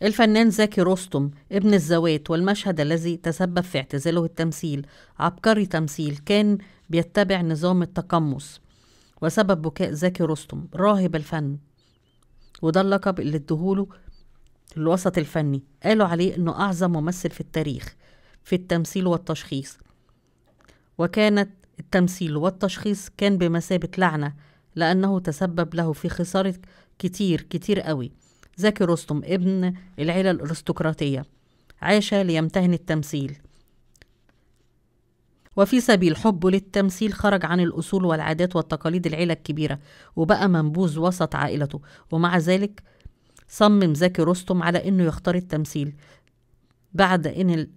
الفنان زكي رستم ابن الزوات، والمشهد الذي تسبب في اعتزاله التمثيل. عبقري تمثيل، كان بيتبع نظام التقمص. وسبب بكاء زكي رستم راهب الفن، وده اللقب اللي ادهوله الوسط الفني. قالوا عليه انه اعظم ممثل في التاريخ في التمثيل والتشخيص. وكانت التمثيل والتشخيص كان بمثابة لعنة، لأنه تسبب له في خسارة كتير كتير قوي. زكي رستم ابن العيلة الأرستقراطية، عاش ليمتهن التمثيل، وفي سبيل حبه للتمثيل خرج عن الأصول والعادات والتقاليد العيلة الكبيرة، وبقى منبوذ وسط عائلته. ومع ذلك صمم زكي رستم على أنه يختار التمثيل. بعد أن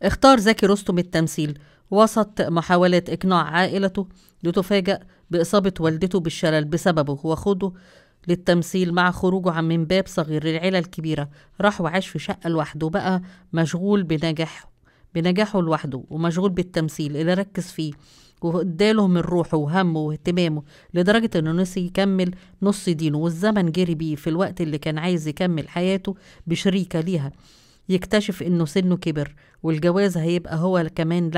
اختار زكي رستم التمثيل وسط محاولات إقناع عائلته، لتفاجأ بإصابة والدته بالشلل بسببه وخوضه للتمثيل. مع خروجه عن من باب صغير للعيلة الكبيرة، راح وعاش في شقة لوحده، بقى مشغول بنجاحه لوحده، ومشغول بالتمثيل اللي ركز فيه واداله من روحه وهمه واهتمامه، لدرجة انه نسي يكمل نص دينه. والزمن جري بيه في الوقت اللي كان عايز يكمل حياته بشريكة ليها، يكتشف انه سنه كبر، والجواز هيبقى هو كمان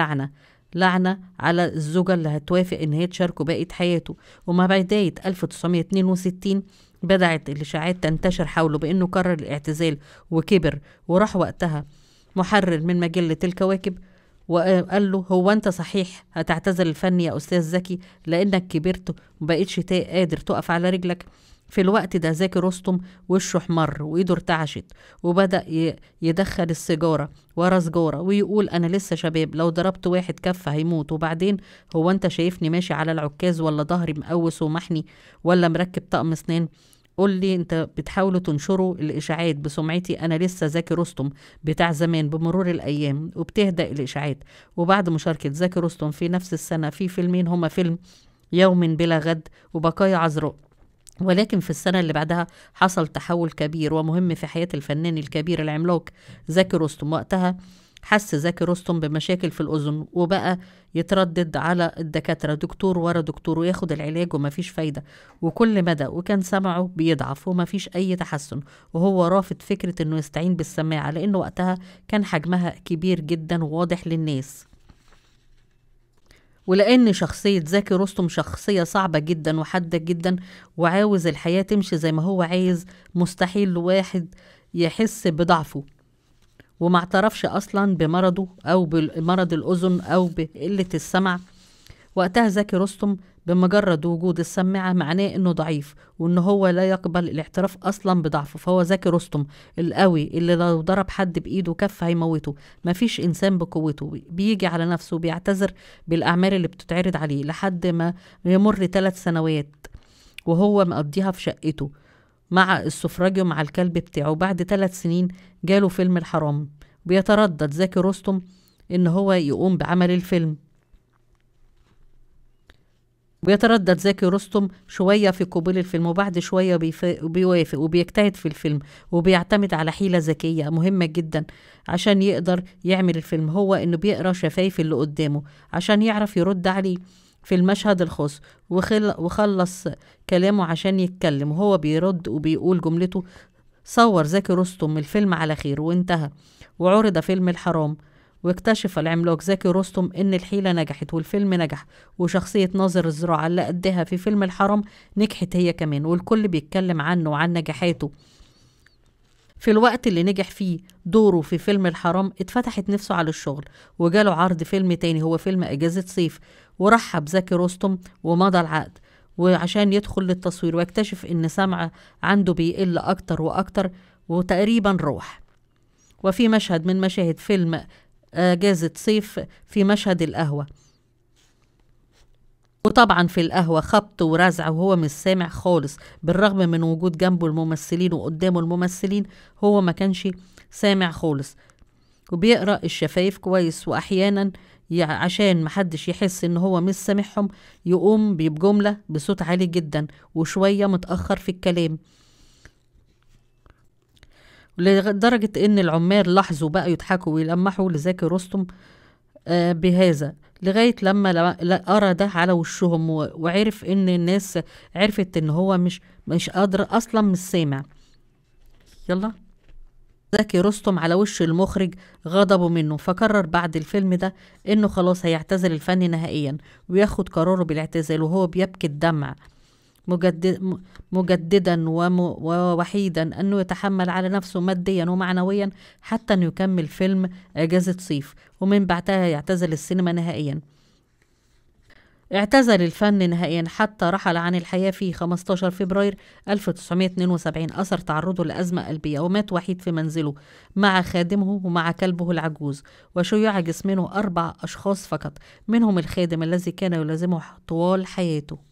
لعنة على الزوجة اللي هتوافق ان هي تشاركه بقية حياته. ومع بداية 1962 بدأت الإشاعات تنتشر حوله بأنه قرر الاعتزال وكبر. وراح وقتها محرر من مجلة الكواكب وقال له: هو أنت صحيح هتعتزل الفن يا أستاذ زكي لأنك كبرت ومبقتش قادر تقف على رجلك؟ في الوقت ده زكي رستم وشه احمر وإيده ارتعشت، وبدأ يدخل السيجارة ورا سجارة ويقول: أنا لسه شباب، لو ضربت واحد كف هيموت. وبعدين هو أنت شايفني ماشي على العكاز، ولا ظهري مقوس ومحني، ولا مركب طقم سنان؟ قول لي، انت بتحاولوا تنشروا الاشاعات بسمعتي؟ انا لسه زكي رستم بتاع زمان. بمرور الايام وبتهدأ الاشاعات، وبعد مشاركة زكي رستم في نفس السنة في فيلمين، هما فيلم يوم بلا غد وبقايا عذراء. ولكن في السنة اللي بعدها حصل تحول كبير ومهم في حياة الفنان الكبير العملاق زكي رستم. وقتها حس زكي رستم بمشاكل في الأذن، وبقى يتردد على الدكاترة دكتور ورا دكتور وياخد العلاج ومفيش فايدة، وكل مدى وكان سمعه بيضعف ومفيش أي تحسن. وهو رافض فكرة إنه يستعين بالسماعة، لأنه وقتها كان حجمها كبير جدا وواضح للناس. ولأن شخصية زكي رستم شخصية صعبة جدا وحادة جدا، وعاوز الحياة تمشي زي ما هو عايز، مستحيل واحد يحس بضعفه. وما اعترفش أصلا بمرضه أو بمرض الأذن أو بقلة السمع. وقتها زكي رستم بمجرد وجود السماعة معناه انه ضعيف، وان هو لا يقبل الاعتراف اصلا بضعفه. فهو زكي رستم القوي اللي لو ضرب حد بايده كف هيموته. مفيش انسان بقوته، بيجي على نفسه وبيعتذر بالاعمال اللي بتتعرض عليه لحد ما يمر 3 سنوات وهو مقضيها في شقته مع السفراجي ومع الكلب بتاعه. بعد 3 سنين جاله فيلم الحرام، بيتردد زكي رستم ان هو يقوم بعمل الفيلم. بيتردد زكي رستم شوية في قبول الفيلم، وبعد شوية بيوافق وبيجتهد في الفيلم، وبيعتمد على حيلة ذكية مهمة جدا عشان يقدر يعمل الفيلم، هو انه بيقرأ شفايف اللي قدامه عشان يعرف يرد عليه في المشهد الخاص. وخلص كلامه عشان يتكلم وهو بيرد وبيقول جملته. صور زكي رستم الفيلم على خير وانتهى، وعرض فيلم الحرام. واكتشف العملاق زكي رستم ان الحيلة نجحت والفيلم نجح، وشخصية ناظر الزراعة اللي قدها في فيلم الحرام نجحت هي كمان، والكل بيتكلم عنه وعن نجاحاته. في الوقت اللي نجح فيه دوره في فيلم الحرام اتفتحت نفسه على الشغل، وجاله عرض فيلم تاني هو فيلم اجازة صيف، ورحب زكي رستم ومضى العقد وعشان يدخل للتصوير، ويكتشف ان سمعه عنده بيقل اكتر واكتر وتقريبا روح. وفي مشهد من مشاهد فيلم اجازة صيف في مشهد القهوة، وطبعا في القهوة خبط ورزع وهو مش سامع خالص، بالرغم من وجود جنبه الممثلين وقدامه الممثلين هو ما كانش سامع خالص. وبيقرأ الشفايف كويس، وأحيانا عشان محدش يحس ان هو مش سامعهم يقوم بجملة بصوت عالي جدا وشوية متأخر في الكلام، لدرجة ان العمال لاحظوا بقى يضحكوا ويلمحوا لزكي رستم بهذا، لغاية لما أرى ده على وشهم وعرف ان الناس عرفت ان هو مش قادر اصلا مش سامع. يلا. زكي رستم على وش المخرج غضبه منه، فقرر بعد الفيلم ده إنه خلاص هيعتزل الفن نهائيا وياخد قراره بالاعتزال، وهو بيبكي الدمع مجددا ووحيدا أنه يتحمل على نفسه ماديا ومعنويا حتى أنه يكمل فيلم أجازة صيف، ومن بعدها يعتزل السينما نهائيا. اعتزل الفن نهائيا حتى رحل عن الحياة في 15 فبراير 1972 أثر تعرضه لأزمة قلبية، ومات وحيد في منزله مع خادمه ومع كلبه العجوز، وشيع جسمه 4 أشخاص فقط، منهم الخادم الذي كان يلازمه طوال حياته.